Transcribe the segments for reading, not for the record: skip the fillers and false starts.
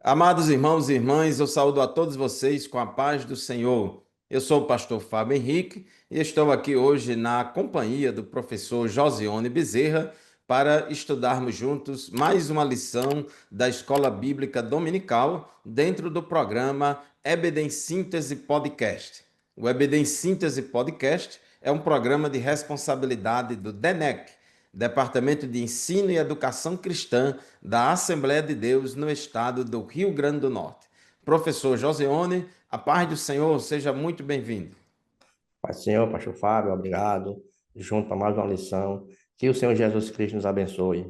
Amados irmãos e irmãs, eu saúdo a todos vocês com a paz do Senhor. Eu sou o pastor Fábio Henrique e estou aqui hoje na companhia do professor Josione Bezerra para estudarmos juntos mais uma lição da Escola Bíblica Dominical dentro do programa EBD em Síntese Podcast. O EBD em Síntese Podcast é um programa de responsabilidade do DENEC, Departamento de Ensino e Educação Cristã da Assembleia de Deus no estado do Rio Grande do Norte. Professor Joseone, a paz do Senhor, seja muito bem-vindo. Pai do Senhor, pastor Fábio, obrigado. Junto para mais uma lição. Que o Senhor Jesus Cristo nos abençoe.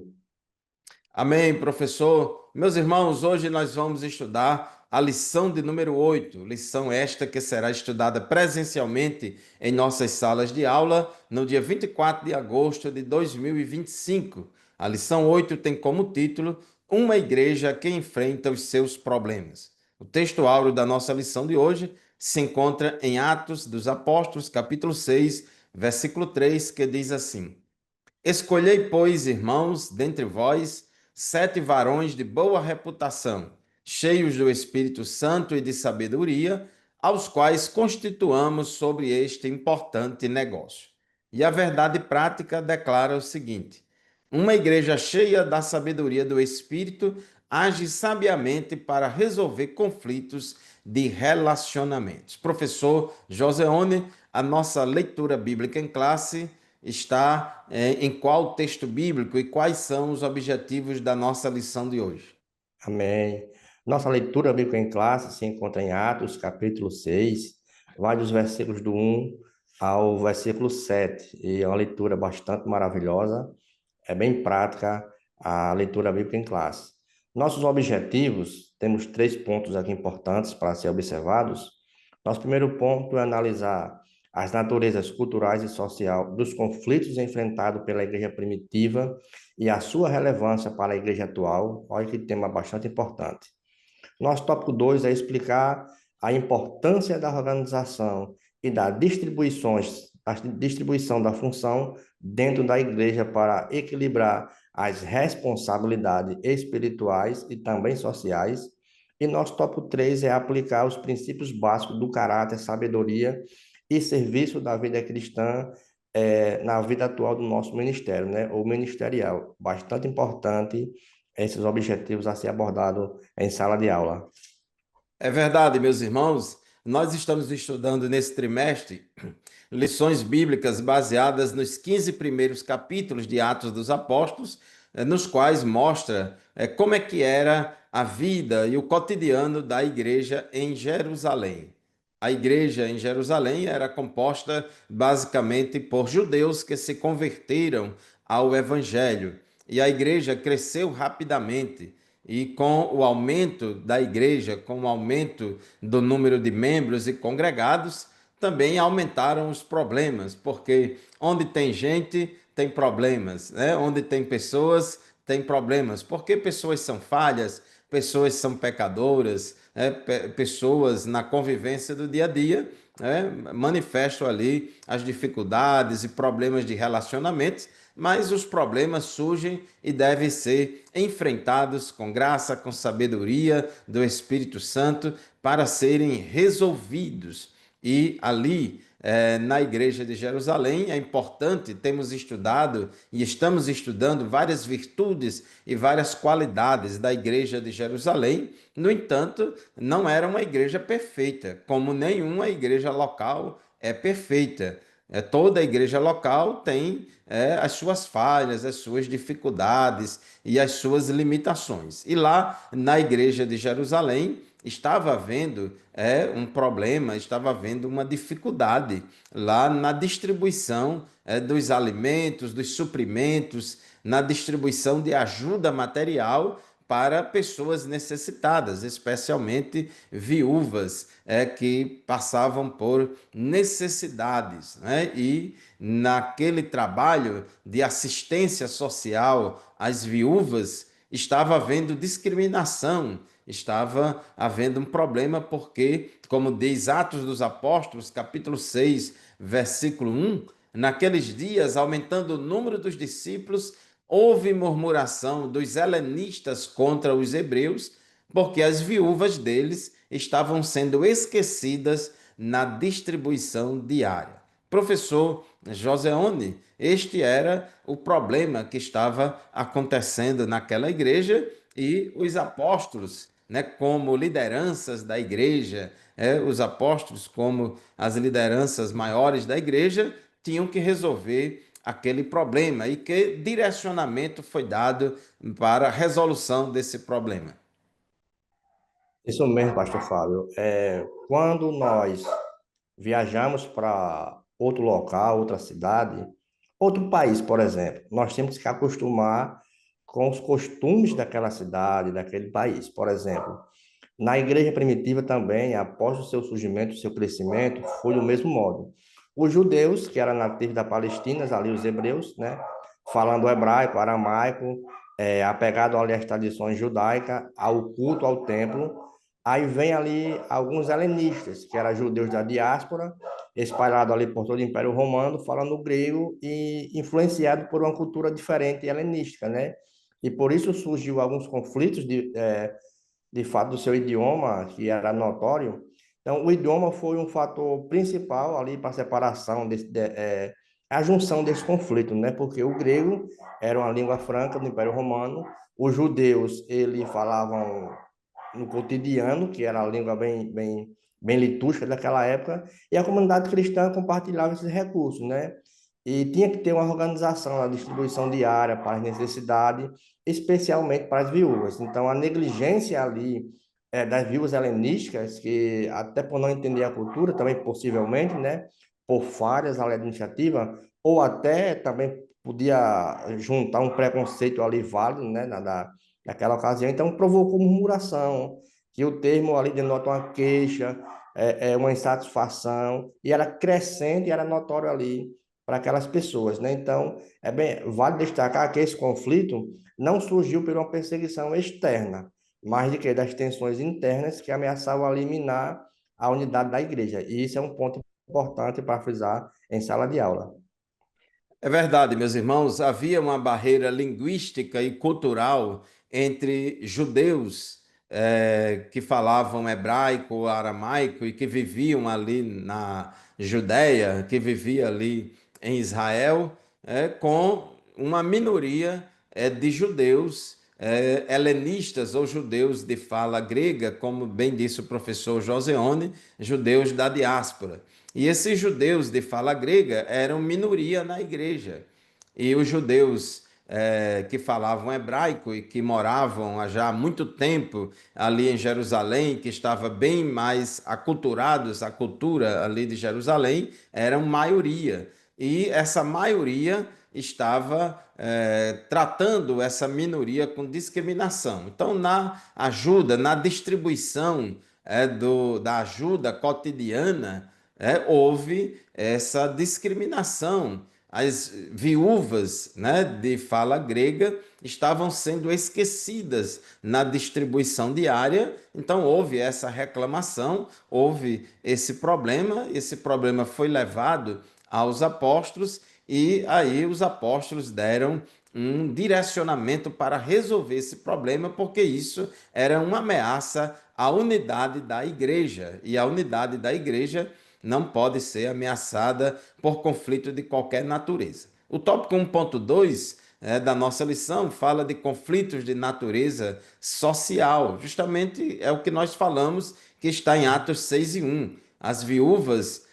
Amém, professor. Meus irmãos, hoje nós vamos estudar a lição de número 8, lição esta que será estudada presencialmente em nossas salas de aula no dia 24 de agosto de 2025. A lição 8 tem como título Uma Igreja que Enfrenta os Seus Problemas. O texto áureo da nossa lição de hoje se encontra em Atos dos Apóstolos, capítulo 6, versículo 3, que diz assim: Escolhei, pois, irmãos, dentre vós, 7 varões de boa reputação, cheios do Espírito Santo e de sabedoria, aos quais constituamos sobre este importante negócio. E a verdade prática declara o seguinte: uma igreja cheia da sabedoria do Espírito age sabiamente para resolver conflitos de relacionamentos. Professor Joseone, a nossa leitura bíblica em classe está em qual texto bíblico e quais são os objetivos da nossa lição de hoje? Amém. Nossa leitura bíblica em classe se encontra em Atos, capítulo 6, vai dos versículos do 1 ao versículo 7. E é uma leitura bastante maravilhosa, é bem prática a leitura bíblica em classe. Nossos objetivos, temos 3 pontos aqui importantes para ser observados. Nosso primeiro ponto é analisar as naturezas culturais e social dos conflitos enfrentados pela igreja primitiva e a sua relevância para a igreja atual. Olha que tema bastante importante. Nosso tópico 2 é explicar a importância da organização e da distribuição da função dentro da igreja para equilibrar as responsabilidades espirituais e também sociais. E nosso tópico 3 é aplicar os princípios básicos do caráter, sabedoria e serviço da vida cristã na vida atual do nosso ministério, né? O ministerial. Bastante importante esses objetivos a ser abordados em sala de aula. É verdade, meus irmãos, nós estamos estudando nesse trimestre lições bíblicas baseadas nos 15 primeiros capítulos de Atos dos Apóstolos, nos quais mostra como é que era a vida e o cotidiano da igreja em Jerusalém. A igreja em Jerusalém era composta basicamente por judeus que se converteram ao evangelho, e a igreja cresceu rapidamente. E com o aumento da igreja, com o aumento do número de membros e congregados, também aumentaram os problemas, porque onde tem gente, tem problemas, né? Onde tem pessoas, tem problemas, porque pessoas são falhas, pessoas são pecadoras, né? Pessoas na convivência do dia a dia, né? Manifestam ali as dificuldades e problemas de relacionamentos, mas os problemas surgem e devem ser enfrentados com graça, com sabedoria do Espírito Santo para serem resolvidos. E ali, na igreja de Jerusalém, é importante, temos estudado e estamos estudando várias virtudes e várias qualidades da igreja de Jerusalém. No entanto, não era uma igreja perfeita, como nenhuma igreja local é perfeita. Toda igreja local tem as suas falhas, as suas dificuldades e as suas limitações. E lá na igreja de Jerusalém estava havendo um problema, estava havendo uma dificuldade lá na distribuição dos alimentos, dos suprimentos, na distribuição de ajuda material para pessoas necessitadas, especialmente viúvas que passavam por necessidades, né? E naquele trabalho de assistência social às viúvas estava havendo discriminação, estava havendo um problema porque, como diz Atos dos Apóstolos, capítulo 6, versículo 1, naqueles dias, aumentando o número dos discípulos, houve murmuração dos helenistas contra os hebreus, porque as viúvas deles estavam sendo esquecidas na distribuição diária. Professor Joseone, este era o problema que estava acontecendo naquela igreja e os apóstolos, né, como lideranças da igreja, os apóstolos, como as lideranças maiores da igreja, tinham que resolver aquele problema e que direcionamento foi dado para a resolução desse problema. Isso mesmo, pastor Fábio. Quando nós viajamos para outro local, outra cidade, outro país, por exemplo, nós temos que se acostumar com os costumes daquela cidade, daquele país. Por exemplo, na igreja primitiva também, após o seu surgimento, o seu crescimento, foi do mesmo modo. Os judeus, que eram nativos da Palestina, ali os hebreus, né, falando hebraico, aramaico, apegado ali às tradições judaicas, ao culto ao templo. Aí vem ali alguns helenistas, que eram judeus da diáspora, espalhados ali por todo o Império Romano, falando grego e influenciado por uma cultura diferente helenística, né? E por isso surgiu alguns conflitos de fato do seu idioma, que era notório. Então, o idioma foi um fator principal ali para a separação, a junção desse conflito, né? Porque o grego era uma língua franca do Império Romano, os judeus, eles falavam no cotidiano, que era a língua bem litúrgica daquela época, e a comunidade cristã compartilhava esses recursos, né? E tinha que ter uma organização na distribuição diária para as necessidades, especialmente para as viúvas. Então, a negligência ali das viúvas helenísticas, que até por não entender a cultura, também possivelmente, né, por falhas ali da iniciativa, ou até também podia juntar um preconceito ali válido, né, naquela ocasião. Então, provocou murmuração, que o termo ali denota uma queixa, uma insatisfação, e era crescente e era notório ali para aquelas pessoas, né? Então, vale destacar que esse conflito não surgiu por uma perseguição externa, mas de que das tensões internas que ameaçavam eliminar a unidade da igreja. E isso é um ponto importante para frisar em sala de aula. É verdade, meus irmãos, havia uma barreira linguística e cultural entre judeus que falavam hebraico ou aramaico e que viviam ali na Judéia, que vivia ali em Israel, com uma minoria de judeus helenistas ou judeus de fala grega, como bem disse o professor Joseone, judeus da diáspora. E esses judeus de fala grega eram minoria na igreja. E os judeus que falavam hebraico e que moravam já há muito tempo ali em Jerusalém, que estavam bem mais aculturados à cultura ali de Jerusalém, eram maioria. E essa maioria estava tratando essa minoria com discriminação. Então, na ajuda, na distribuição da ajuda cotidiana, houve essa discriminação. As viúvas, né, de fala grega estavam sendo esquecidas na distribuição diária, então houve essa reclamação, houve esse problema foi levado aos apóstolos e aí os apóstolos deram um direcionamento para resolver esse problema, porque isso era uma ameaça à unidade da igreja, e a unidade da igreja não pode ser ameaçada por conflito de qualquer natureza. O tópico 1.2 da nossa lição fala de conflitos de natureza social. Justamente é o que nós falamos que está em Atos 6:1. As viúvas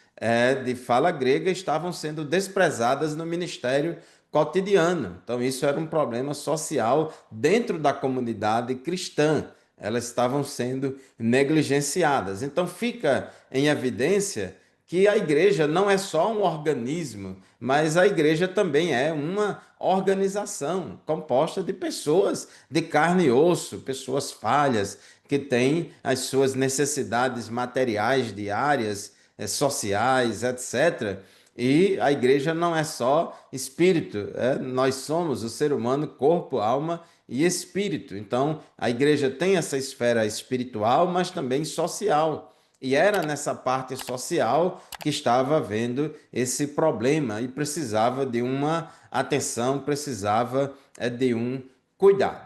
de fala grega estavam sendo desprezadas no ministério cotidiano. Então, isso era um problema social dentro da comunidade cristã. Elas estavam sendo negligenciadas. Então, fica em evidência que a igreja não é só um organismo, mas a igreja também é uma organização composta de pessoas de carne e osso, pessoas falhas, que têm as suas necessidades materiais diárias, sociais, etc. E a igreja não é só espírito, nós somos o ser humano, corpo, alma e espírito. Então, a igreja tem essa esfera espiritual, mas também social. E era nessa parte social que estava havendo esse problema e precisava de uma atenção, precisava de um cuidado.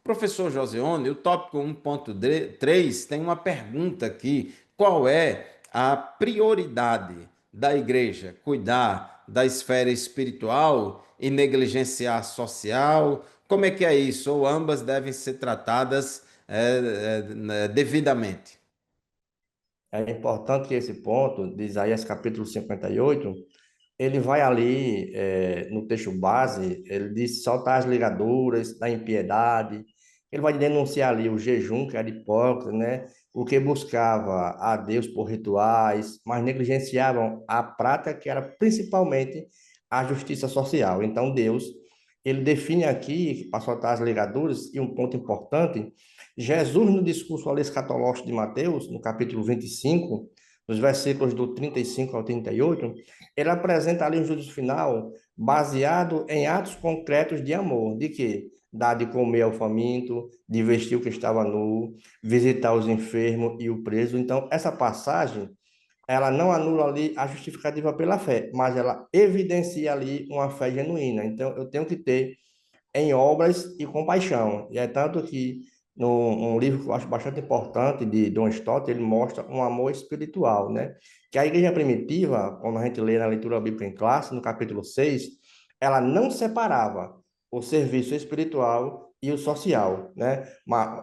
Professor Josione, o tópico 1.3 tem uma pergunta aqui: qual é a prioridade da igreja? Cuidar da esfera espiritual e negligenciar a social? Como é que é isso? Ou ambas devem ser tratadas devidamente? É importante que esse ponto de Isaías capítulo 58 ele vai ali no texto base, ele diz soltar as ligaduras da impiedade, ele vai denunciar ali o jejum, que era hipócrita, né? O que buscava a Deus por rituais, mas negligenciavam a prática que era principalmente a justiça social. Então Deus, ele define aqui, para soltar as ligaduras, e um ponto importante, Jesus no discurso ali escatológico de Mateus, no capítulo 25, nos versículos do 35 ao 38, ele apresenta ali um juízo final baseado em atos concretos de amor, de quê? Dar de comer ao faminto, de vestir o que estava nu, visitar os enfermos e o preso. Então, essa passagem, ela não anula ali a justificativa pela fé, mas ela evidencia ali uma fé genuína. Então, eu tenho que ter em obras e compaixão. E é tanto que um livro que eu acho bastante importante de John Stott, ele mostra um amor espiritual, né? Que a igreja primitiva, quando a gente lê na leitura bíblica em classe, no capítulo 6, ela não separava o serviço espiritual e o social, né?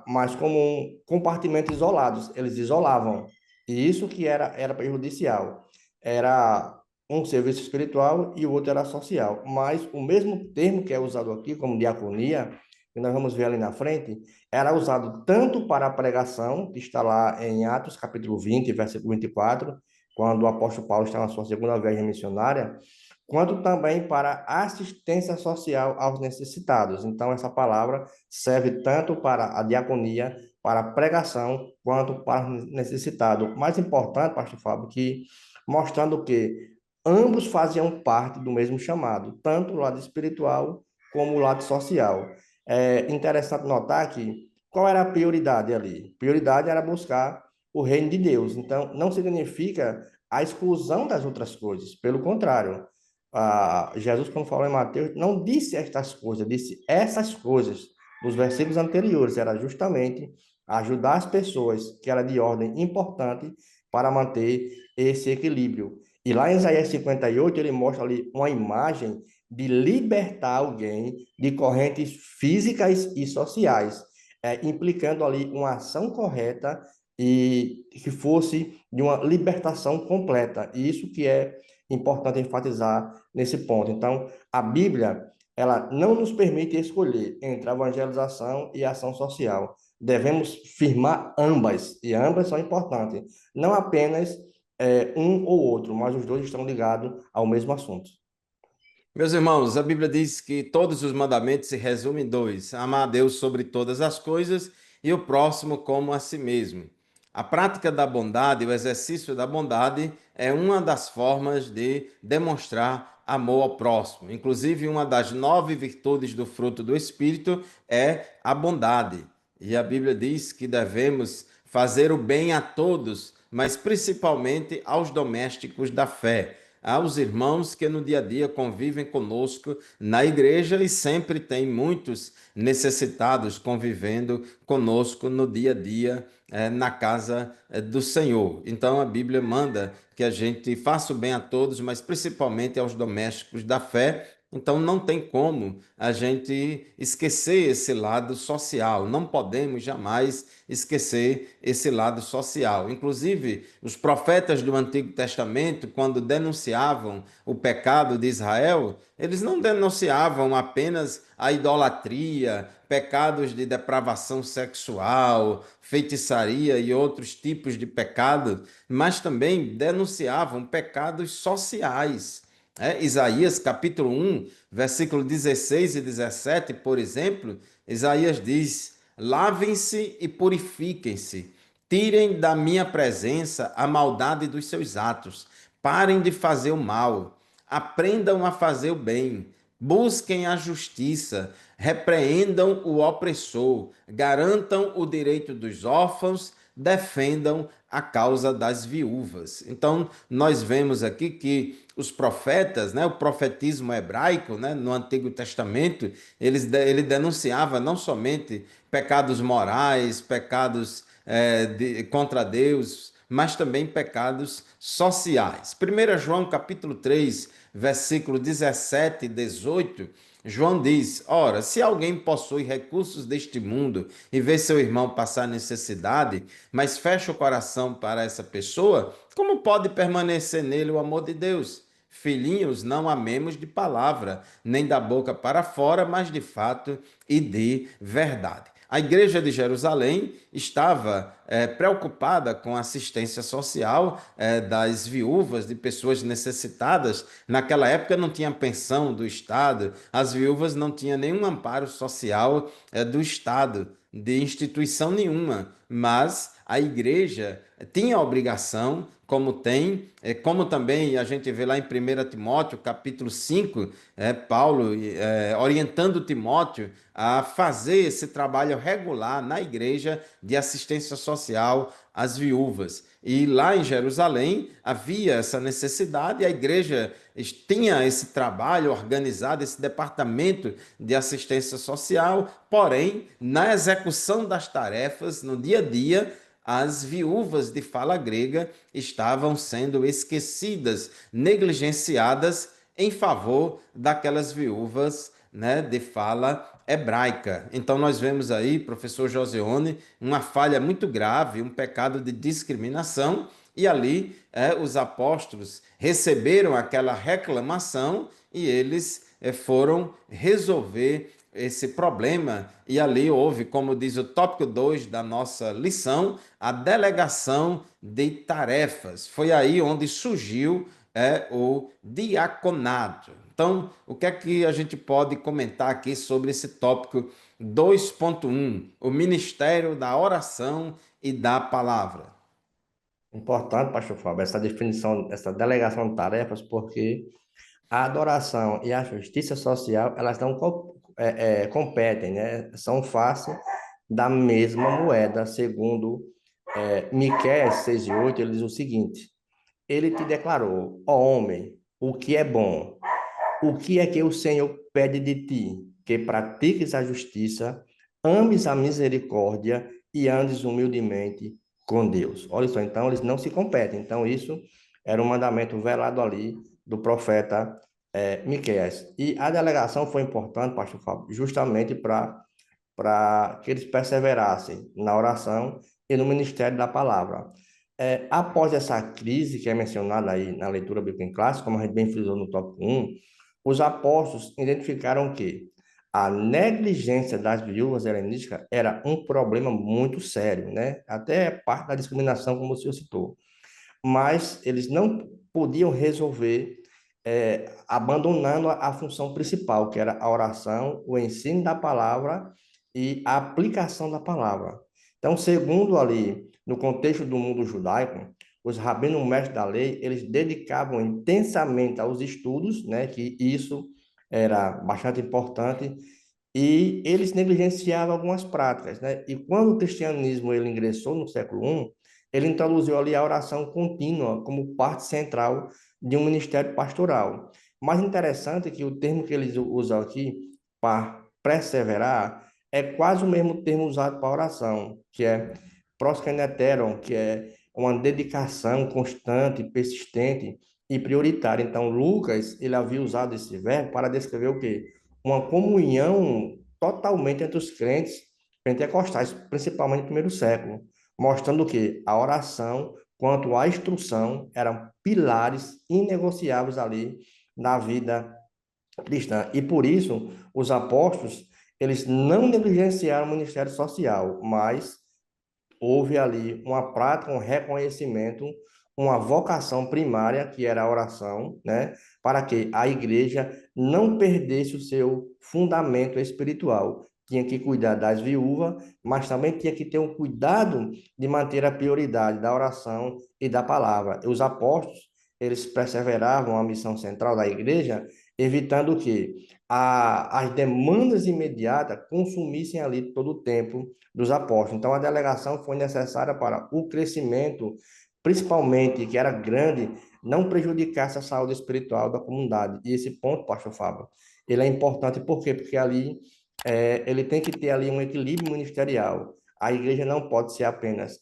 Mas como compartimentos isolados, eles isolavam. E isso que era prejudicial. Era um serviço espiritual e o outro era social. Mas o mesmo termo que é usado aqui, como diaconia, que nós vamos ver ali na frente, era usado tanto para a pregação, que está lá em Atos capítulo 20, versículo 24, quando o apóstolo Paulo está na sua segunda viagem missionária, quanto também para assistência social aos necessitados. Então, essa palavra serve tanto para a diaconia, para a pregação, quanto para o necessitado. O mais importante, pastor Fábio, que mostrando que ambos faziam parte do mesmo chamado, tanto o lado espiritual como o lado social. É interessante notar que qual era a prioridade ali? Prioridade era buscar o reino de Deus. Então, não significa a exclusão das outras coisas. Pelo contrário, Jesus, quando falou em Mateus, não disse estas coisas, disse essas coisas. Nos versículos anteriores, era justamente ajudar as pessoas, que era de ordem importante, para manter esse equilíbrio. E lá em Isaías 58, ele mostra ali uma imagem de libertar alguém de correntes físicas e sociais, implicando ali uma ação correta e que fosse de uma libertação completa. E isso que é importante enfatizar nesse ponto. Então, a Bíblia, ela não nos permite escolher entre a evangelização e a ação social. Devemos firmar ambas, e ambas são importantes. Não apenas um ou outro, mas os dois estão ligados ao mesmo assunto. Meus irmãos, a Bíblia diz que todos os mandamentos se resumem em dois: amar a Deus sobre todas as coisas e o próximo como a si mesmo. A prática da bondade, o exercício da bondade, é uma das formas de demonstrar amor ao próximo. Inclusive, uma das 9 virtudes do fruto do Espírito é a bondade. E a Bíblia diz que devemos fazer o bem a todos, mas principalmente aos domésticos da fé, aos irmãos que no dia a dia convivem conosco na igreja e sempre tem muitos necessitados convivendo conosco no dia a dia na casa do Senhor. Então a Bíblia manda que a gente faça o bem a todos, mas principalmente aos domésticos da fé. Então não tem como a gente esquecer esse lado social. Não podemos jamais esquecer esse lado social. Inclusive, os profetas do Antigo Testamento, quando denunciavam o pecado de Israel, eles não denunciavam apenas a idolatria, pecados de depravação sexual, feitiçaria e outros tipos de pecado, mas também denunciavam pecados sociais. Isaías capítulo 1, versículo 16 e 17, por exemplo, Isaías diz: lavem-se e purifiquem-se, tirem da minha presença a maldade dos seus atos, parem de fazer o mal, aprendam a fazer o bem, busquem a justiça, repreendam o opressor, garantam o direito dos órfãos, defendam a causa das viúvas. Então, nós vemos aqui que os profetas, né, o profetismo hebraico, né, no Antigo Testamento, ele denunciava não somente pecados morais, pecados contra Deus, mas também pecados sociais. 1 João capítulo 3, versículo 17 e 18, João diz: Ora, se alguém possui recursos deste mundo e vê seu irmão passar necessidade, mas fecha o coração para essa pessoa, como pode permanecer nele o amor de Deus? Filhinhos, não amemos de palavra, nem da boca para fora, mas de fato e de verdade. A igreja de Jerusalém estava preocupada com a assistência social das viúvas, de pessoas necessitadas. Naquela época não tinha pensão do Estado, as viúvas não tinham nenhum amparo social do Estado, de instituição nenhuma, mas a igreja tinha a obrigação, como também a gente vê lá em 1 Timóteo, capítulo 5, Paulo orientando Timóteo a fazer esse trabalho regular na igreja de assistência social às viúvas. E lá em Jerusalém havia essa necessidade, e a igreja tinha esse trabalho organizado, esse departamento de assistência social, porém, na execução das tarefas, no dia a dia, as viúvas de fala grega estavam sendo esquecidas, negligenciadas em favor daquelas viúvas, né, de fala hebraica. Então nós vemos aí, professor Joseone, uma falha muito grave, um pecado de discriminação, e ali os apóstolos receberam aquela reclamação e eles foram resolver esse problema. E ali houve, como diz o tópico 2 da nossa lição, a delegação de tarefas. Foi aí onde surgiu o diaconato. Então, o que é que a gente pode comentar aqui sobre esse tópico 2.1, o ministério da oração e da palavra? Importante, pastor Fábio, essa definição, essa delegação de tarefas, porque a adoração e a justiça social, elas não competem, né? São face da mesma moeda, segundo Miqueias 6:8, ele diz o seguinte: Ele te declarou, ó homem, o que é bom, o que é que o Senhor pede de ti? Que pratiques a justiça, ames a misericórdia e andes humildemente com Deus. Olha só, então eles não se competem. Então isso era um mandamento velado ali do profeta Miqueias. E a delegação foi importante, pastor Fábio, justamente para que eles perseverassem na oração e no ministério da palavra. Após essa crise que é mencionada aí na leitura bíblica em classe, como a gente bem frisou no tópico 1, os apóstolos identificaram que a negligência das viúvas helenísticas era um problema muito sério, né? Até parte da discriminação, como o senhor citou. Mas eles não podiam resolver abandonando a função principal, que era a oração, o ensino da palavra e a aplicação da palavra. Então, segundo ali, no contexto do mundo judaico, os rabinos mestres da lei, eles dedicavam intensamente aos estudos, né, que isso era bastante importante, e eles negligenciavam algumas práticas, né? E quando o cristianismo ele ingressou no século I, ele introduziu ali a oração contínua como parte central de um ministério pastoral. Mais interessante é que o termo que eles usam aqui, para perseverar, é quase o mesmo termo usado para oração, que é proskeneteron, que é uma dedicação constante, persistente e prioritária. Então, Lucas, ele havia usado esse verbo para descrever o quê? Uma comunhão totalmente entre os crentes pentecostais, principalmente no primeiro século, mostrando que a oração quanto à instrução eram pilares inegociáveis ali na vida cristã. E por isso, os apóstolos, eles não negligenciaram o ministério social, mas houve ali uma prática, um reconhecimento, uma vocação primária, que era a oração, né? Para que a igreja não perdesse o seu fundamento espiritual. Tinha que cuidar das viúvas, mas também tinha que ter um cuidado de manter a prioridade da oração e da palavra. E os apóstolos, eles perseveravam a missão central da igreja, evitando o quê? as demandas imediatas consumissem ali todo o tempo dos apóstolos. Então, a delegação foi necessária para o crescimento, principalmente, que era grande, não prejudicasse a saúde espiritual da comunidade. E esse ponto, pastor Fábio, ele é importante por quê? Porque ali ele tem que ter ali um equilíbrio ministerial. A igreja não pode ser apenas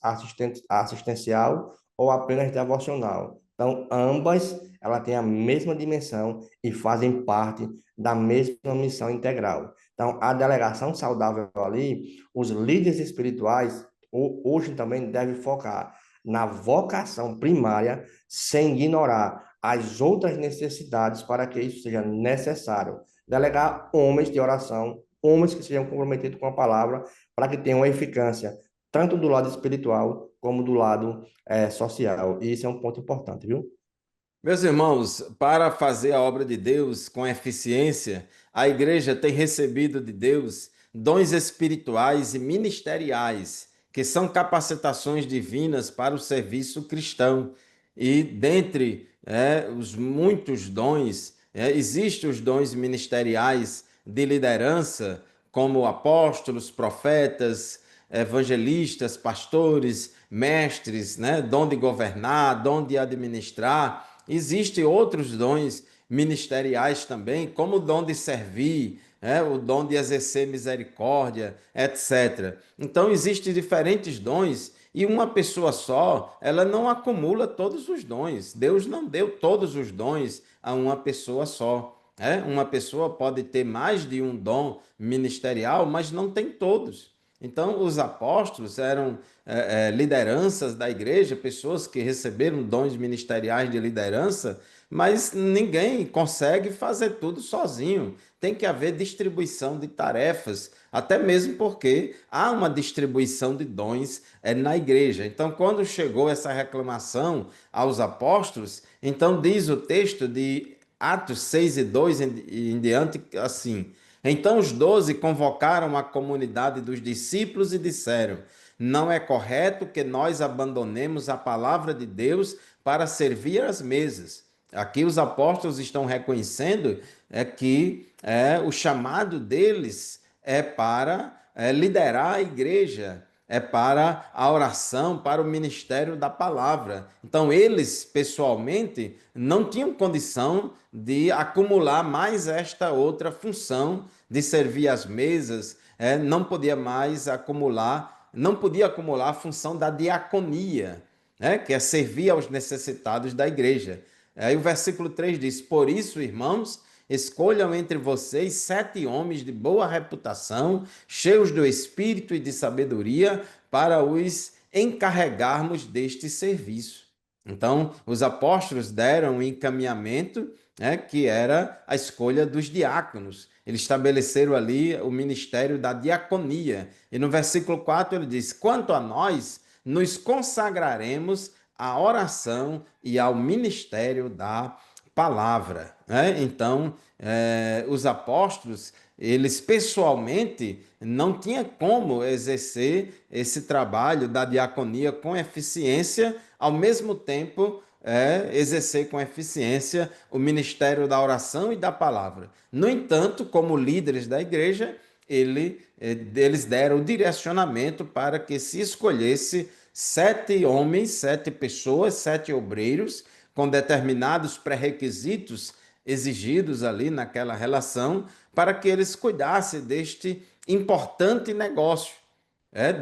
assistencial ou apenas devocional. Então, ambas, ela têm a mesma dimensão e fazem parte da mesma missão integral. Então, a delegação saudável ali, os líderes espirituais, hoje também devem focar na vocação primária, sem ignorar as outras necessidades para que isso seja necessário. Delegar homens de oração, homens que sejam comprometidos com a palavra, para que tenham eficácia, tanto do lado espiritual como do lado social. E isso é um ponto importante, viu? Meus irmãos, para fazer a obra de Deus com eficiência, a igreja tem recebido de Deus dons espirituais e ministeriais, que são capacitações divinas para o serviço cristão. E dentre os muitos dons, existem os dons ministeriais de liderança, como apóstolos, profetas, evangelistas, pastores, mestres, dom de governar, dom de administrar. Existem outros dons ministeriais também, como o dom de servir, o dom de exercer misericórdia, etc. Então, existem diferentes dons e uma pessoa só, ela não acumula todos os dons. Deus não deu todos os dons a uma pessoa só. Uma pessoa pode ter mais de um dom ministerial, mas não tem todos. Então, os apóstolos eram lideranças da igreja, pessoas que receberam dons ministeriais de liderança, mas ninguém consegue fazer tudo sozinho. Tem que haver distribuição de tarefas, até mesmo porque há uma distribuição de dons na igreja. Então, quando chegou essa reclamação aos apóstolos, então diz o texto de Atos 6 e 2 em diante assim: então os 12 convocaram a comunidade dos discípulos e disseram: não é correto que nós abandonemos a palavra de Deus para servir às mesas. Aqui os apóstolos estão reconhecendo que o chamado deles é para liderar a igreja, é para a oração, para o ministério da palavra. Então, eles, pessoalmente, não tinham condição de acumular mais esta outra função de servir as mesas, não podia mais acumular, não podia acumular a função da diaconia, que é servir aos necessitados da igreja. Aí o versículo 3 diz: por isso, irmãos, escolham entre vocês 7 homens de boa reputação, cheios do espírito e de sabedoria, para os encarregarmos deste serviço. Então, os apóstolos deram um encaminhamento, que era a escolha dos diáconos. Eles estabeleceram ali o ministério da diaconia. E no versículo 4 ele diz: quanto a nós, nos consagraremos à oração e ao ministério da palavra. Então, os apóstolos, eles pessoalmente não tinham como exercer esse trabalho da diaconia com eficiência, ao mesmo tempo exercer com eficiência o ministério da oração e da palavra. No entanto, como líderes da igreja, eles deram o direcionamento para que se escolhesse 7 homens, 7 pessoas, 7 obreiros, com determinados pré-requisitos exigidos ali naquela relação, para que eles cuidassem deste importante negócio.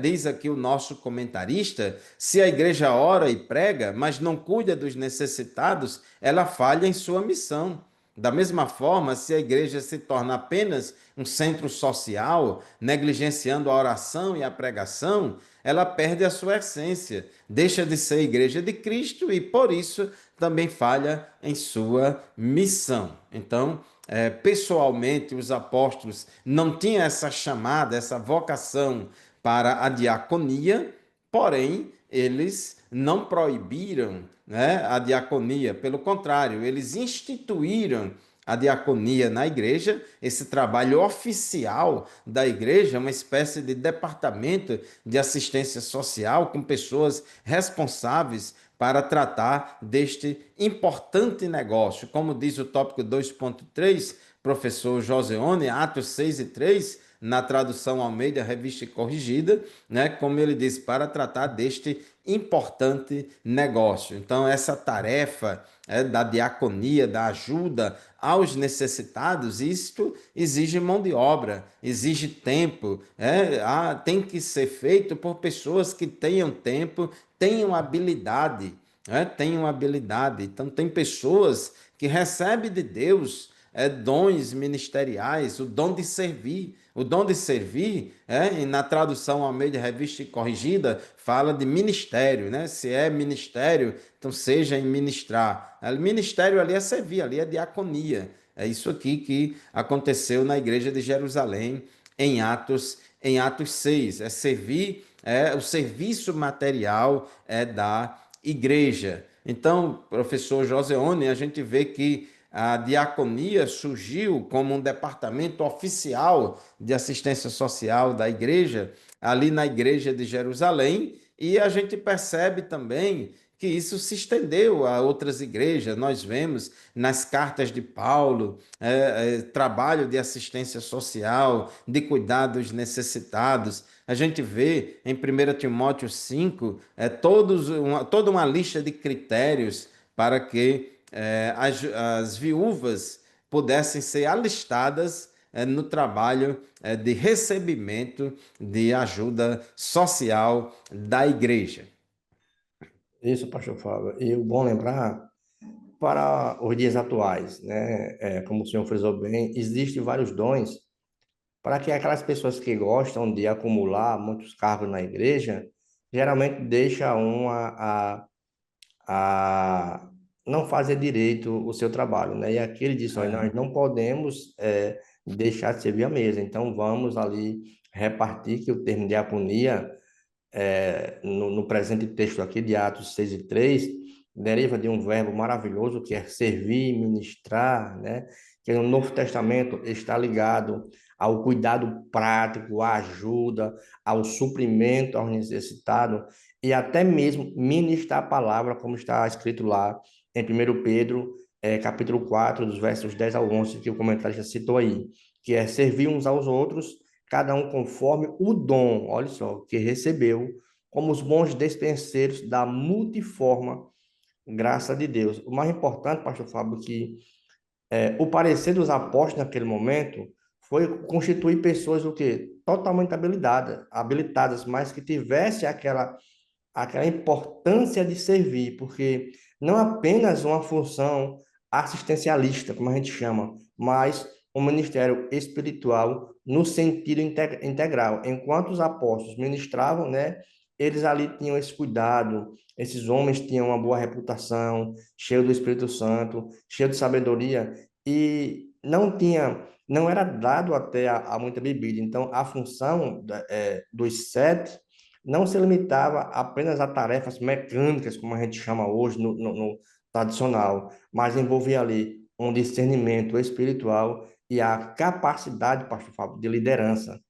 Diz aqui o nosso comentarista: se a igreja ora e prega, mas não cuida dos necessitados, ela falha em sua missão. Da mesma forma, se a igreja se torna apenas um centro social, negligenciando a oração e a pregação, ela perde a sua essência, deixa de ser igreja de Cristo e, por isso, também falha em sua missão. Então, pessoalmente, os apóstolos não tinham essa chamada, essa vocação para a diaconia, porém, eles não proibiram, a diaconia, pelo contrário, eles instituíram a diaconia na igreja, esse trabalho oficial da igreja, uma espécie de departamento de assistência social com pessoas responsáveis para tratar deste importante negócio. Como diz o tópico 2.3, professor Joseone, Atos 6 e 3, na tradução Almeida, Revista e Corrigida, né, como ele diz, para tratar deste importante negócio. Então, essa tarefa da diaconia, da ajuda aos necessitados, isto exige mão de obra, exige tempo, tem que ser feito por pessoas que tenham tempo, tenham habilidade, tenham habilidade. Então, tem pessoas que recebem de Deus dons ministeriais, o dom de servir. O dom de servir, e na tradução Almeida Revista e Corrigida, fala de ministério, né? Se é ministério, então seja em ministrar. O ministério ali é servir, ali é diaconia. É isso aqui que aconteceu na igreja de Jerusalém em Atos 6. É servir, o serviço material da igreja. Então, professor Joseone, a gente vê que a diaconia surgiu como um departamento oficial de assistência social da igreja, ali na igreja de Jerusalém, e a gente percebe também que isso se estendeu a outras igrejas. Nós vemos nas cartas de Paulo trabalho de assistência social, de cuidar dos necessitados. A gente vê em 1 Timóteo 5 toda uma lista de critérios para que as viúvas pudessem ser alistadas no trabalho de recebimento de ajuda social da igreja. Isso, pastor Fábio. E o bom lembrar, para os dias atuais, né? Como o senhor frisou bem, existem vários dons para que aquelas pessoas que gostam de acumular muitos cargos na igreja, geralmente deixa a não fazer direito o seu trabalho, né? E aqui ele disse, olha, nós não podemos deixar de servir a mesa, então vamos ali repartir, que o termo diaconia no presente texto aqui de Atos 6 e 3, deriva de um verbo maravilhoso que é servir, ministrar, né? Que no Novo Testamento está ligado ao cuidado prático, à ajuda, ao suprimento ao necessitado e até mesmo ministrar a palavra, como está escrito lá em 1 Pedro, capítulo 4, dos versos 10 ao 11, que o comentário já citou aí, que é servir uns aos outros, cada um conforme o dom, olha só, que recebeu, como os bons despenseiros da multiforme graça de Deus. O mais importante, pastor Fábio, que o parecer dos apóstolos naquele momento foi constituir pessoas o quê? Totalmente habilitadas, mas que tivesse aquela importância de servir, porque não apenas uma função assistencialista, como a gente chama, mas um ministério espiritual no sentido integral. Enquanto os apóstolos ministravam, né, eles ali tinham esse cuidado, esses homens tinham uma boa reputação, cheio do Espírito Santo, cheio de sabedoria, e não era dado até a muita bebida. Então, a função dos sete não se limitava apenas a tarefas mecânicas, como a gente chama hoje no tradicional, mas envolvia ali um discernimento espiritual e a capacidade, pastor Fábio, de liderança,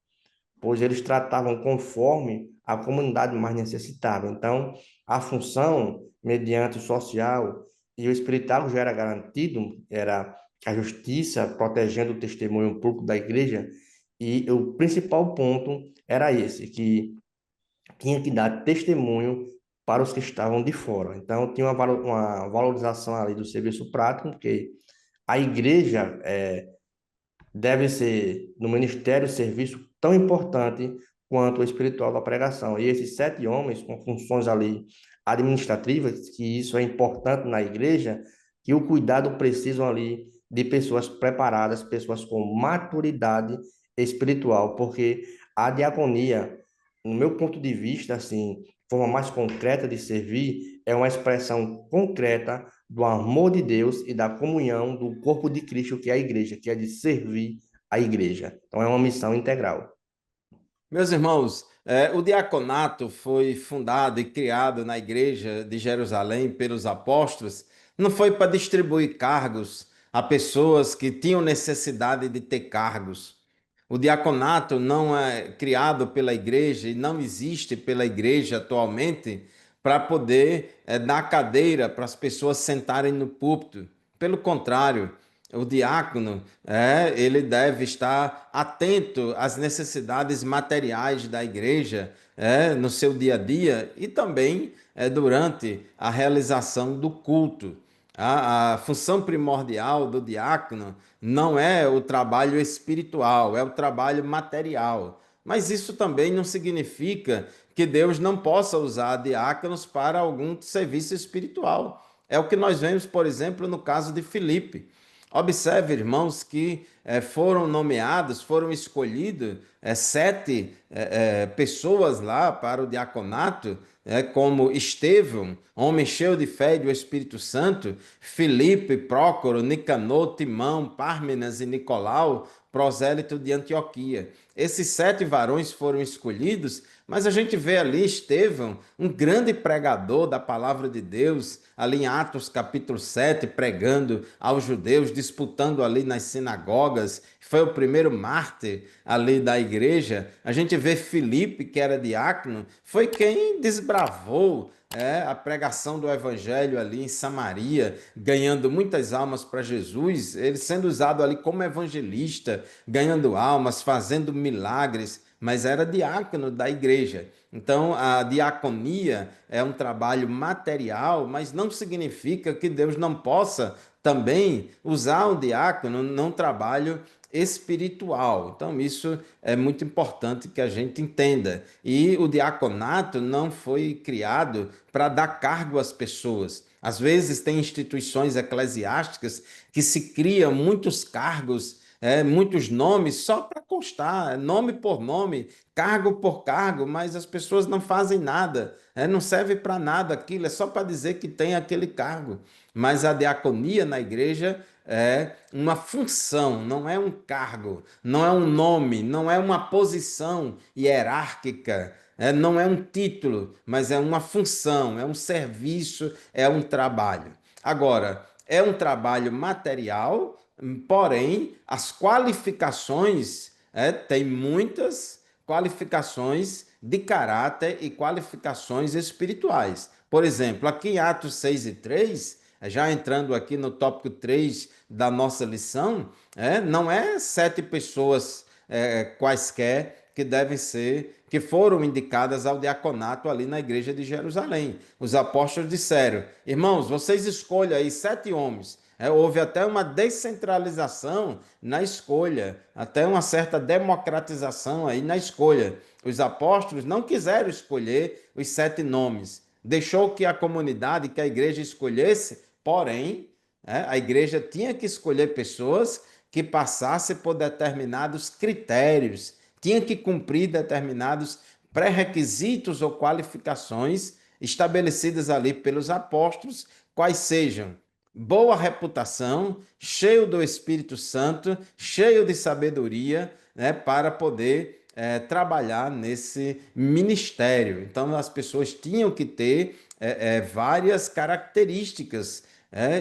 pois eles tratavam conforme a comunidade mais necessitada. Então, a função, mediante o social e o espiritual já era garantido, era a justiça, protegendo o testemunho público da igreja, e o principal ponto era esse, que tinha que dar testemunho para os que estavam de fora. Então, tinha uma valorização ali do serviço prático, porque a igreja deve ser, no ministério, serviço tão importante quanto o espiritual da pregação. E esses sete homens, com funções ali administrativas, que isso é importante na igreja, que o cuidado precisam ali de pessoas preparadas, pessoas com maturidade espiritual, porque a diaconia, no meu ponto de vista, assim, forma mais concreta de servir, é uma expressão concreta do amor de Deus e da comunhão do corpo de Cristo, que é a igreja, que é de servir a igreja. Então, é uma missão integral. Meus irmãos, o diaconato foi fundado e criado na igreja de Jerusalém pelos apóstolos, não foi para distribuir cargos a pessoas que tinham necessidade de ter cargos. O diaconato não é criado pela igreja e não existe pela igreja atualmente para poder dar cadeira para as pessoas sentarem no púlpito. Pelo contrário, o diácono, ele deve estar atento às necessidades materiais da igreja, no seu dia a dia e também durante a realização do culto. A função primordial do diácono não é o trabalho espiritual, é o trabalho material. Mas isso também não significa que Deus não possa usar diáconos para algum serviço espiritual. É o que nós vemos, por exemplo, no caso de Filipe. Observe, irmãos, que foram nomeados, foram escolhidos sete pessoas lá para o diaconato, como Estevão, homem cheio de fé e do Espírito Santo, Filipe, Prócoro, Nicanor, Timão, Pármenas e Nicolau, prosélito de Antioquia. Esses sete varões foram escolhidos, mas a gente vê ali Estevão, um grande pregador da palavra de Deus, ali em Atos capítulo 7, pregando aos judeus, disputando ali nas sinagogas, foi o primeiro mártir ali da igreja. A gente vê Filipe, que era diácono, foi quem desbravou a pregação do evangelho ali em Samaria, ganhando muitas almas para Jesus, ele sendo usado ali como evangelista, ganhando almas, fazendo milagres, mas era diácono da igreja. Então, a diaconia é um trabalho material, mas não significa que Deus não possa também usar um diácono num trabalho espiritual. Então, isso é muito importante que a gente entenda. E o diaconato não foi criado para dar cargo às pessoas. Às vezes, tem instituições eclesiásticas que se criam muitos cargos, muitos nomes só para constar, nome por nome, cargo por cargo, mas as pessoas não fazem nada, não serve para nada aquilo, é só para dizer que tem aquele cargo. Mas a diaconia na igreja é uma função, não é um cargo, não é um nome, não é uma posição hierárquica, não é um título, mas é uma função, é um serviço, é um trabalho. Agora, é um trabalho material, porém, as qualificações, tem muitas qualificações de caráter e qualificações espirituais. Por exemplo, aqui em Atos 6 e 3, já entrando aqui no tópico 3 da nossa lição, não é sete pessoas quaisquer que devem ser, que foram indicadas ao diaconato ali na igreja de Jerusalém. Os apóstolos disseram: irmãos, vocês escolham aí sete homens. Houve até uma descentralização na escolha, até uma certa democratização aí na escolha. Os apóstolos não quiseram escolher os sete nomes, deixou que a comunidade, que a igreja escolhesse, porém, a igreja tinha que escolher pessoas que passassem por determinados critérios, tinha que cumprir determinados pré-requisitos ou qualificações estabelecidas ali pelos apóstolos, quais sejam boa reputação, cheio do Espírito Santo, cheio de sabedoria, para poder trabalhar nesse ministério. Então, as pessoas tinham que ter várias características.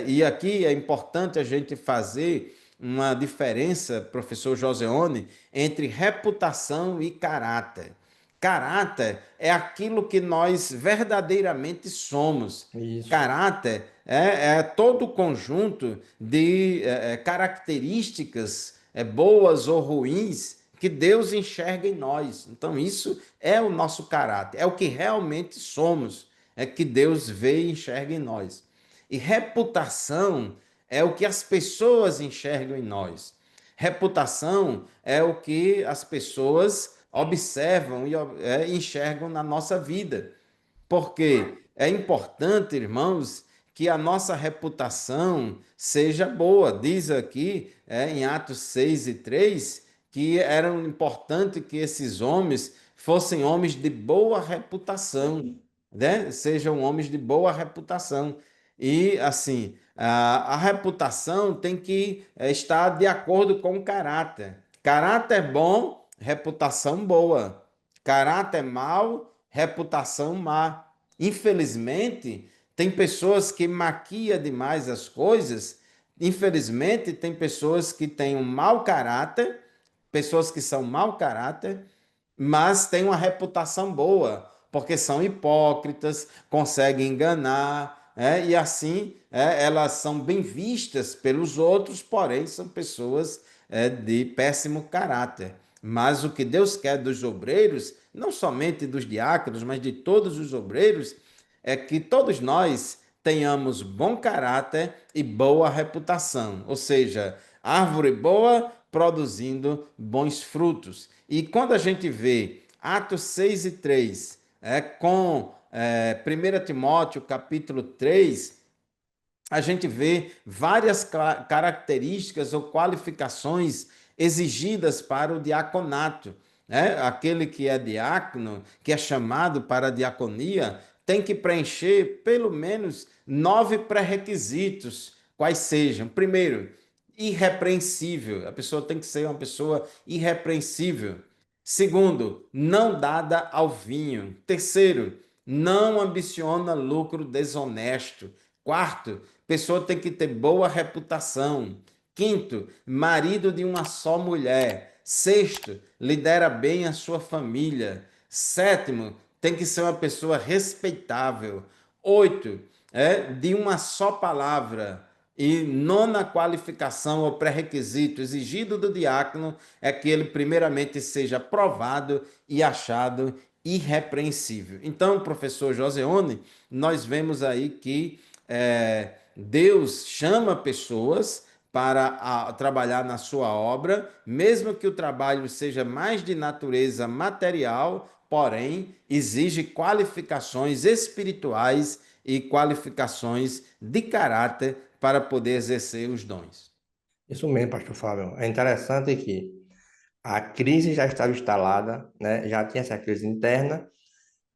E aqui é importante a gente fazer uma diferença, professor Joseone, entre reputação e caráter. Caráter é aquilo que nós verdadeiramente somos. Isso. Caráter é todo o conjunto de características boas ou ruins que Deus enxerga em nós. Então, isso é o nosso caráter, é o que realmente somos, é que Deus vê e enxerga em nós. E reputação é o que as pessoas enxergam em nós. Reputação é o que as pessoas observam e enxergam na nossa vida. Porque é importante, irmãos, que a nossa reputação seja boa. Diz aqui, em Atos 6 e 3, que era importante que esses homens fossem homens de boa reputação, né? Sejam homens de boa reputação. E, assim, a reputação tem que estar de acordo com o caráter. Caráter bom, reputação boa. Caráter mau, reputação má. Infelizmente, tem pessoas que maquiam demais as coisas. Infelizmente, tem pessoas que têm um mau caráter, pessoas que são mau caráter, mas têm uma reputação boa, porque são hipócritas, conseguem enganar, e assim elas são bem vistas pelos outros, porém são pessoas de péssimo caráter. Mas o que Deus quer dos obreiros, não somente dos diáconos, mas de todos os obreiros, é que todos nós tenhamos bom caráter e boa reputação, ou seja, árvore boa produzindo bons frutos. E quando a gente vê Atos 6 e 3, com 1 Timóteo capítulo 3, a gente vê várias características ou qualificações exigidas para o diaconato. Né? Aquele que é diácono, que é chamado para a diaconia, tem que preencher pelo menos 9 pré-requisitos, quais sejam. Primeiro, irrepreensível. A pessoa tem que ser uma pessoa irrepreensível. Segundo, não dada ao vinho. Terceiro, não ambiciona lucro desonesto. Quarto, pessoa tem que ter boa reputação. Quinto, marido de uma só mulher. Sexto, lidera bem a sua família. Sétimo, tem que ser uma pessoa respeitável. Oito, de uma só palavra. E nona qualificação ou pré-requisito exigido do diácono é que ele primeiramente seja provado e achado irrepreensível. Então, professor Joseone, nós vemos aí que Deus chama pessoas para trabalhar na sua obra, mesmo que o trabalho seja mais de natureza material, porém exige qualificações espirituais e qualificações de caráter para poder exercer os dons. Isso mesmo, pastor Fábio. É interessante que a crise já estava instalada, né? Já tinha essa crise interna,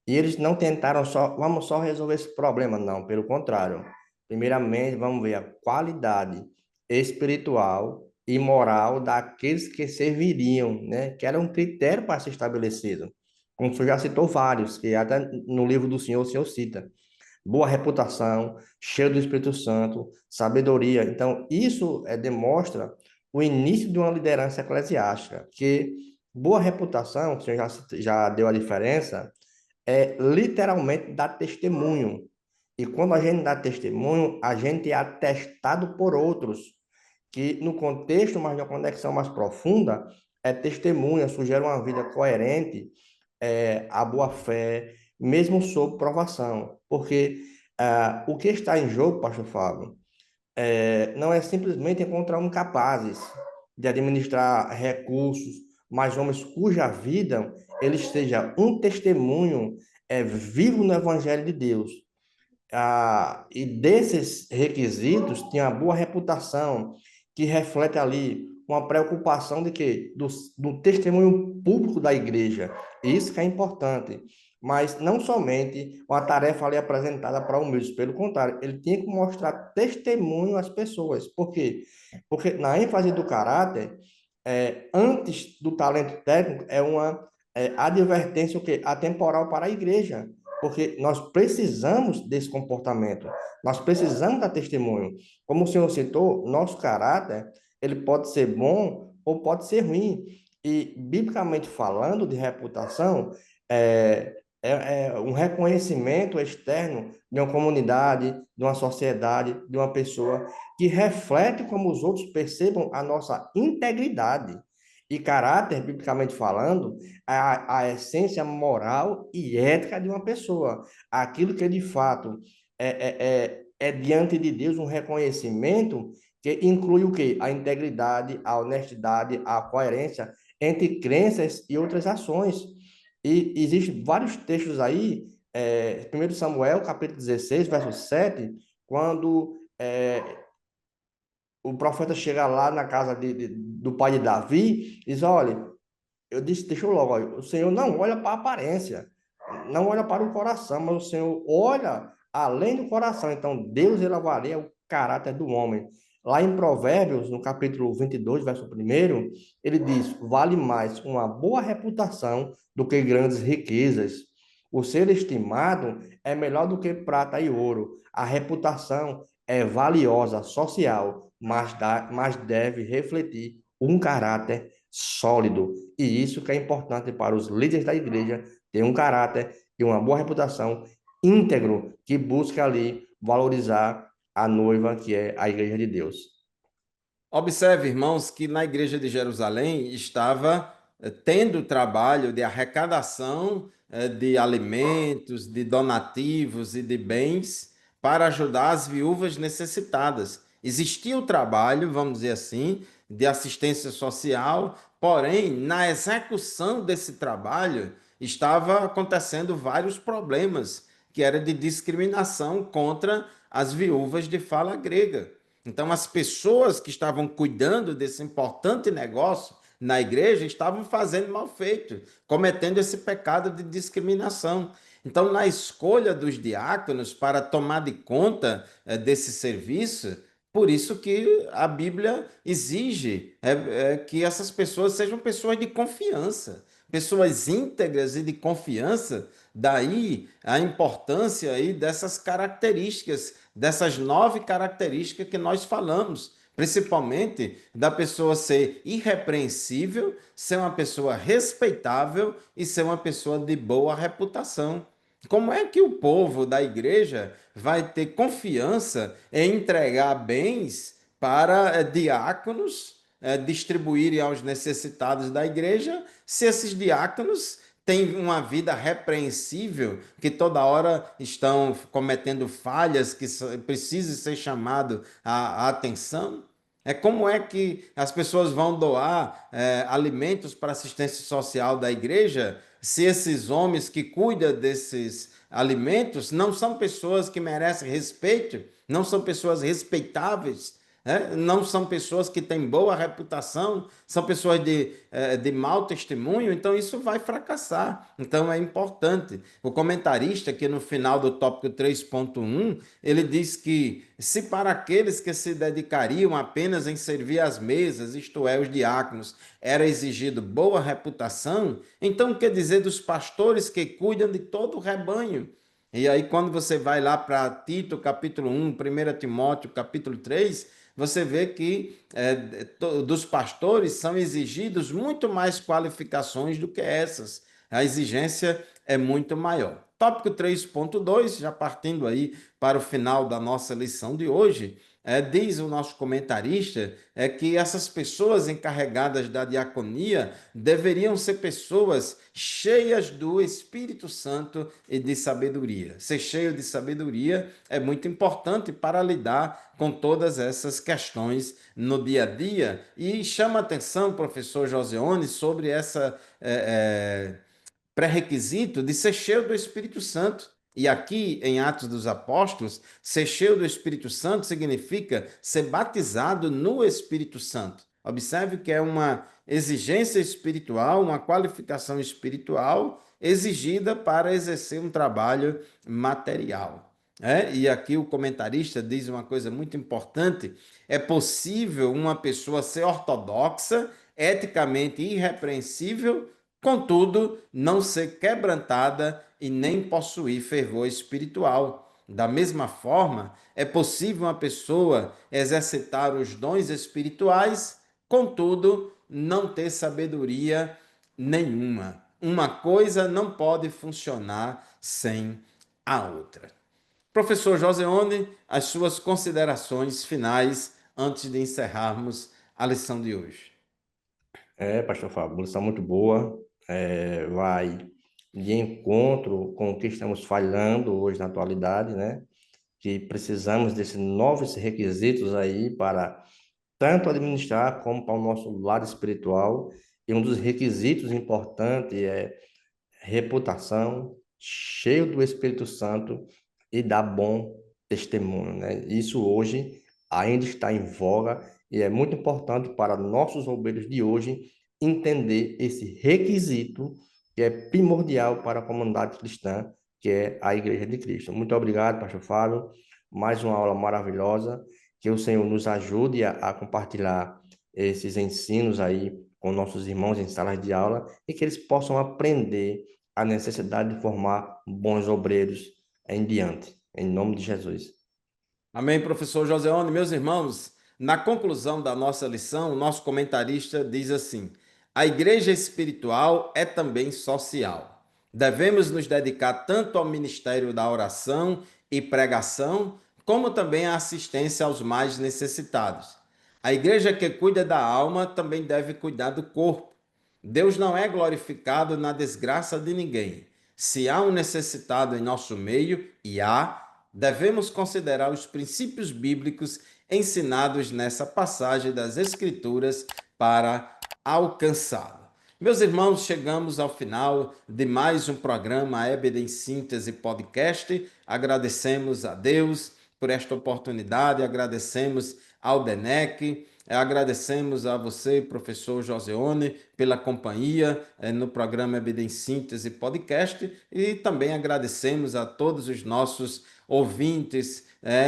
e eles não tentaram só, vamos só resolver esse problema, não, pelo contrário. Primeiramente, vamos ver a qualidade espiritual e moral daqueles que serviriam, né? Que era um critério para ser estabelecido. Como o senhor já citou vários, que até no livro do Senhor, o senhor cita. Boa reputação, cheio do Espírito Santo, sabedoria. Então, isso demonstra o início de uma liderança eclesiástica, que boa reputação, que o senhor já deu a diferença, é literalmente dar testemunho. E quando a gente dá testemunho, a gente é atestado por outros, que no contexto, mas na conexão mais profunda, é testemunha, sugere uma vida coerente, a boa-fé, mesmo sob provação. Porque o que está em jogo, pastor Fábio, não é simplesmente encontrar um capazes de administrar recursos, mas homens cuja vida ele seja um testemunho vivo no Evangelho de Deus. E desses requisitos tinha a boa reputação, que reflete ali uma preocupação de quê? Do testemunho público da igreja. Isso que é importante. Mas não somente uma tarefa ali apresentada para humildes, pelo contrário, ele tinha que mostrar testemunho às pessoas. Por quê? Porque na ênfase do caráter, antes do talento técnico, é uma advertência o quê? Atemporal para a igreja, porque nós precisamos desse comportamento, nós precisamos dar testemunho. Como o senhor citou, nosso caráter, ele pode ser bom ou pode ser ruim. E, biblicamente falando de reputação, é um reconhecimento externo de uma comunidade, de uma sociedade, de uma pessoa, que reflete como os outros percebam a nossa integridade. E caráter, biblicamente falando, a essência moral e ética de uma pessoa. Aquilo que de fato é diante de Deus um reconhecimento que inclui o quê? A integridade, a honestidade, a coerência entre crenças e outras ações. E existem vários textos aí, 1 Samuel, capítulo 16, verso 7, quando o profeta chega lá na casa do pai de Davi e diz, olha, eu disse, deixa eu logo, olha, o Senhor não olha para a aparência, não olha para o coração, mas o Senhor olha além do coração. Então, Deus ele avalia o caráter do homem. Lá em Provérbios, no capítulo 22, verso 1, ele diz, vale mais uma boa reputação do que grandes riquezas. O ser estimado é melhor do que prata e ouro. A reputação é valiosa, social, mas deve refletir um caráter sólido. E isso que é importante para os líderes da igreja, ter um caráter e uma boa reputação íntegro, que busca ali valorizar a noiva, que é a igreja de Deus. Observe, irmãos, que na igreja de Jerusalém estava tendo trabalho de arrecadação de alimentos, de donativos e de bens para ajudar as viúvas necessitadas. Existia o trabalho, vamos dizer assim, de assistência social, porém, na execução desse trabalho estava acontecendo vários problemas, que era de discriminação contra as viúvas de fala grega. Então, as pessoas que estavam cuidando desse importante negócio na igreja estavam fazendo mal feito, cometendo esse pecado de discriminação. Então, na escolha dos diáconos para tomar de conta desse serviço, por isso que a Bíblia exige que essas pessoas sejam pessoas de confiança, pessoas íntegras e de confiança. Daí a importância aí dessas características, dessas 9 características que nós falamos, principalmente da pessoa ser irrepreensível, ser uma pessoa respeitável e ser uma pessoa de boa reputação. Como é que o povo da igreja vai ter confiança em entregar bens para diáconos distribuírem aos necessitados da igreja, se esses diáconos têm uma vida repreensível, que toda hora estão cometendo falhas que precisam ser chamado a atenção? Como é que as pessoas vão doar alimentos para assistência social da igreja se esses homens que cuidam desses alimentos não são pessoas que merecem respeito, não são pessoas respeitáveis, né? Não são pessoas que têm boa reputação, são pessoas de mau testemunho, então isso vai fracassar. Então é importante. O comentarista, que no final do tópico 3.1, ele diz que se para aqueles que se dedicariam apenas em servir às mesas, isto é, os diáconos, era exigido boa reputação, então quer dizer dos pastores que cuidam de todo o rebanho. E aí, quando você vai lá para Tito, capítulo 1, 1 Timóteo, capítulo 3, você vê que dos pastores são exigidos muito mais qualificações do que essas. A exigência é muito maior. Tópico 3.2, já partindo aí para o final da nossa lição de hoje, diz o nosso comentarista que essas pessoas encarregadas da diaconia deveriam ser pessoas cheias do Espírito Santo e de sabedoria. Ser cheio de sabedoria é muito importante para lidar com todas essas questões no dia a dia. E chama atenção, professor Joseone, sobre essa pré-requisito de ser cheio do Espírito Santo. E aqui em Atos dos Apóstolos, ser cheio do Espírito Santo significa ser batizado no Espírito Santo. Observe que é uma exigência espiritual, uma qualificação espiritual exigida para exercer um trabalho material. E aqui o comentarista diz uma coisa muito importante: é possível uma pessoa ser ortodoxa, eticamente irrepreensível, contudo, não ser quebrantada e nem possuir fervor espiritual. Da mesma forma, é possível uma pessoa exercitar os dons espirituais, contudo, não ter sabedoria nenhuma. Uma coisa não pode funcionar sem a outra. Professor Joseone, as suas considerações finais antes de encerrarmos a lição de hoje. Pastor Fábio, lição muito boa. Vai de encontro com o que estamos falhando hoje na atualidade, né? Que precisamos desses novos requisitos aí para tanto administrar como para o nosso lado espiritual. E um dos requisitos importantes é reputação, cheio do Espírito Santo e dar bom testemunho, né? Isso hoje ainda está em voga e é muito importante para nossos obreiros de hoje entender esse requisito que é primordial para a comunidade cristã, que é a Igreja de Cristo. Muito obrigado, Pastor Fábio. Mais uma aula maravilhosa. Que o Senhor nos ajude a compartilhar esses ensinos aí com nossos irmãos em salas de aula e que eles possam aprender a necessidade de formar bons obreiros em diante, em nome de Jesus. Amém, professor Joseone. Meus irmãos, na conclusão da nossa lição, o nosso comentarista diz assim: a igreja espiritual é também social. Devemos nos dedicar tanto ao ministério da oração e pregação, como também a assistência aos mais necessitados. A igreja que cuida da alma também deve cuidar do corpo. Deus não é glorificado na desgraça de ninguém. Se há um necessitado em nosso meio, e há, devemos considerar os princípios bíblicos ensinados nessa passagem das Escrituras para alcançá-lo. Meus irmãos, chegamos ao final de mais um programa EBD em Síntese Podcast. Agradecemos a Deus por esta oportunidade, agradecemos ao DENEC, agradecemos a você, professor Joseone, pela companhia no programa EBD em Síntese Podcast e também agradecemos a todos os nossos ouvintes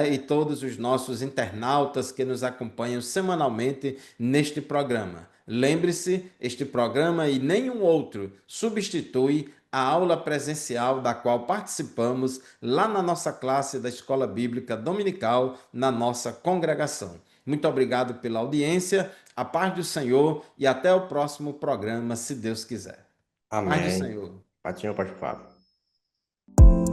e todos os nossos internautas que nos acompanham semanalmente neste programa. Lembre-se, este programa e nenhum outro substitui a aula presencial da qual participamos lá na nossa classe da Escola Bíblica Dominical, na nossa congregação. Muito obrigado pela audiência, a paz do Senhor e até o próximo programa, se Deus quiser. Paz do Amém. Senhor. Patinho, pastor Fábio.